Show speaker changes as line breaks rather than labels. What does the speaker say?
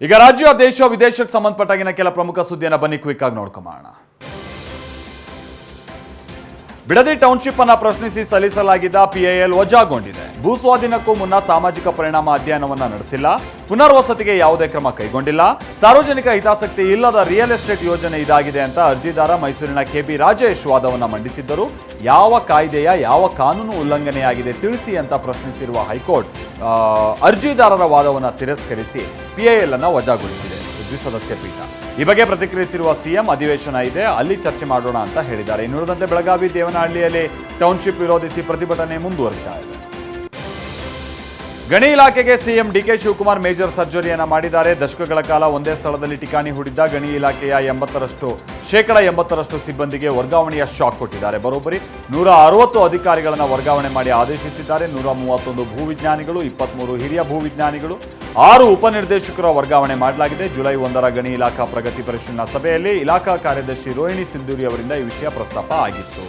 ಈಗ ರಾಜ್ಯ ದೇಶ ವಿದೇಶಕ್ಕೆ ಸಂಬಂಧಪಟ್ಟಾಗಿನ ಕೆಲ ಪ್ರಮುಖ ಸುದ್ದಿಯನ್ನು ಬನ್ನಿ ಕ್ವಿಕ್ ಆಗಿ ನೋಡ್ಕೊಂಬೋಣ. ಬಿಡದಿ ಟೌನ್ಶಿಪ್ ಅನ್ನು ಪ್ರಶ್ನಿಸಿ ಸಲ್ಲಿಸಲಾಗಿದ್ದ ಪಿಐಎಲ್ ವಜಾಗೊಂಡಿದೆ. ಭೂಸ್ವಾಧೀನಕ್ಕೂ ಮುನ್ನ ಸಾಮಾಜಿಕ ಪರಿಣಾಮ ಅಧ್ಯಯನವನ್ನ ನಡೆಸಿಲ್ಲ, ಪುನರ್ವಸತಿಗೆ ಯಾವುದೇ ಕ್ರಮ ಕೈಗೊಂಡಿಲ್ಲ, ಸಾರ್ವಜನಿಕ ಹಿತಾಸಕ್ತಿ ಇಲ್ಲದ ರಿಯಲ್ ಎಸ್ಟೇಟ್ ಯೋಜನೆ ಇದಾಗಿದೆ ಅಂತ ಅರ್ಜಿದಾರ ಮೈಸೂರಿನ ಕೆಬಿ ರಾಜೇಶ್ ವಾದವನ್ನ ಮಂಡಿಸಿದ್ದರು. ಯಾವ ಕಾಯ್ದೆಯ ಯಾವ ಕಾನೂನು ಉಲ್ಲಂಘನೆಯಾಗಿದೆ ತಿಳಿಸಿ ಅಂತ ಪ್ರಶ್ನಿಸಿರುವ ಹೈಕೋರ್ಟ್ ಅರ್ಜಿದಾರರ ವಾದವನ್ನು ತಿರಸ್ಕರಿಸಿ ಪಿಐಎಲ್ ಅನ್ನು ವಜಾಗೊಳಿಸಿದೆ ದ್ವಿಸದಸ್ಯ ಪೀಠ. ಈ ಬಗ್ಗೆ ಪ್ರತಿಕ್ರಿಯಿಸಿರುವ ಸಿಎಂ ಅಧಿವೇಶನ ಇದೆ, ಅಲ್ಲಿ ಚರ್ಚೆ ಮಾಡೋಣ ಅಂತ ಹೇಳಿದ್ದಾರೆ. ಇನ್ನುಳಿದಂತೆ ಬೆಳಗಾವಿ ದೇವನಹಳ್ಳಿಯಲ್ಲಿ ಟೌನ್ಶಿಪ್ ವಿರೋಧಿಸಿ ಪ್ರತಿಭಟನೆ ಮುಂದುವರಿತಾ ಇದೆ. ಗಣಿ ಇಲಾಖೆಗೆ ಸಿಎಂ ಡಿಕೆ ಶಿವಕುಮಾರ್ ಮೇಜರ್ ಸರ್ಜರಿಯನ್ನ ಮಾಡಿದ್ದಾರೆ. ದಶಕಗಳ ಕಾಲ ಒಂದೇ ಸ್ಥಳದಲ್ಲಿ ಠಿಕಾಣಿ ಹೂಡಿದ್ದ ಗಣಿ ಇಲಾಖೆಯ 80% ಸಿಬ್ಬಂದಿಗೆ ವರ್ಗಾವಣೆಯ ಶಾಕ್ ಕೊಟ್ಟಿದ್ದಾರೆ. ಬರೋಬ್ಬರಿ 160 ಅಧಿಕಾರಿಗಳನ್ನು ವರ್ಗಾವಣೆ ಮಾಡಿ ಆದೇಶಿಸಿದ್ದಾರೆ. 131 ಭೂವಿಜ್ಞಾನಿಗಳು, 23 ಹಿರಿಯ ಭೂವಿಜ್ಞಾನಿಗಳು, 6 ಉಪನಿರ್ದೇಶಕರ ವರ್ಗಾವಣೆ ಮಾಡಲಾಗಿದೆ. ಜುಲೈ 1ರ ಗಣಿ ಇಲಾಖಾ ಪ್ರಗತಿ ಪರಿಶೀಲನಾ ಸಭೆಯಲ್ಲಿ ಇಲಾಖಾ ಕಾರ್ಯದರ್ಶಿ ರೋಹಿಣಿ ಸಿಂಧೂರಿ ಅವರಿಂದ ಈ ವಿಷಯ ಪ್ರಸ್ತಾಪ ಆಗಿತ್ತು.